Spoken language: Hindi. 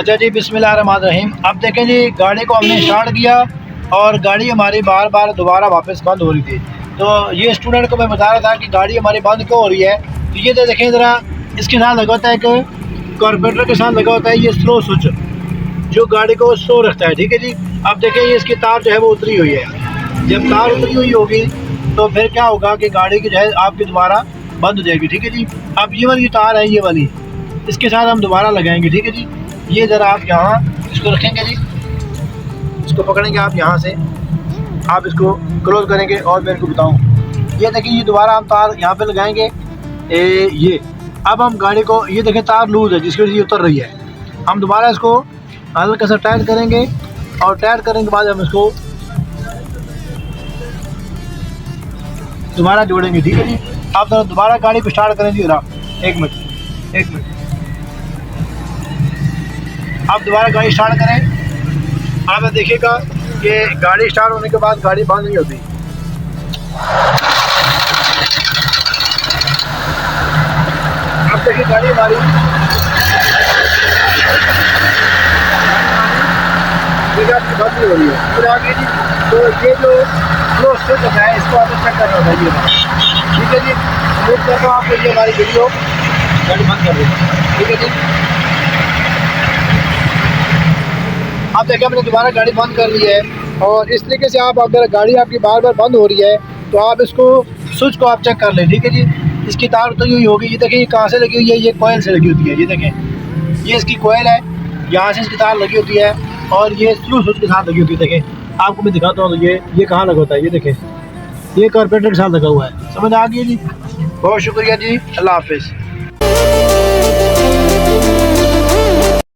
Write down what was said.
अच्छा जी, बिस्मिल्लाहिर्रहमानिर्रहीम। अब देखें जी, गाड़ी को हमने स्टार्ट किया और गाड़ी हमारी बार बार दोबारा वापस बंद हो रही थी। तो ये स्टूडेंट को मैं बता रहा था कि गाड़ी हमारी बंद क्यों हो रही है। तो ये तो देखें ज़रा, इसके साथ लगा होता है एक कार्बोरेटर के साथ लगा होता है ये स्लो स्विच, जो गाड़ी को स्लो रखता है। ठीक है जी। अब देखें ये इसकी तार जो है वो उतरी हुई है। जब तार उतरी हुई होगी तो फिर क्या होगा कि गाड़ी की जो है आपकी दोबारा बंद हो जाएगी। ठीक है जी। अब ये वाली तार है, ये वाली, इसके साथ हम दोबारा लगाएंगे। ठीक है जी। ये ज़रा आप यहाँ इसको रखेंगे जी, इसको पकड़ेंगे आप यहाँ से, आप इसको क्लोज करेंगे और मेरे को बताऊँ। ये देखिए, ये दोबारा हम तार यहाँ पे लगाएंगे। ये अब हम गाड़ी को, ये देखें तार लूज़ है जिसकी वजह से ये उतर रही है। हम दोबारा इसको हल्का सा टाइट करेंगे और टाइट करने के बाद हम इसको दोबारा जोड़ेंगे। ठीक है जी। आप जरा दोबारा गाड़ी को स्टार्ट करें जी, एक मिनट। आप दोबारा गाड़ी स्टार्ट करें। आप देखिएगा कि गाड़ी स्टार्ट होने के बाद गाड़ी बंद नहीं होती। आप देखिए गाड़ी हमारी आपकी बंद नहीं हो रही है। फिर आगे जी, तो ये जो स्लो स्विच है इसको आप चेक करना चाहिए। ठीक है जी। उम्मीद करता हूँ आपको ये हमारी वीडियो गाड़ी बंद कर देगी। ठीक है जी। आप देखिए हमने दोबारा गाड़ी बंद कर ली है। और इस तरीके से आप, अगर गाड़ी आपकी बार बार बंद हो रही है तो आप इसको स्विच को आप चेक कर लें। ठीक है जी। इसकी तार उतरी हुई होगी। ये देखिए ये कहाँ से लगी हुई है, ये कोयल से लगी होती है। ये देखें, ये इसकी कोयल है, यहाँ से इसकी तार लगी होती है और ये स्लो स्विच के साथ लगी होती है। देखें, आपको मैं दिखाता हूँ। तो ये कहाँ लगा होता है, ये देखें, ये कार्बोरेटर के साथ लगा हुआ है। समझ आ गई जी। बहुत शुक्रिया जी, अल्लाह हाफिज़।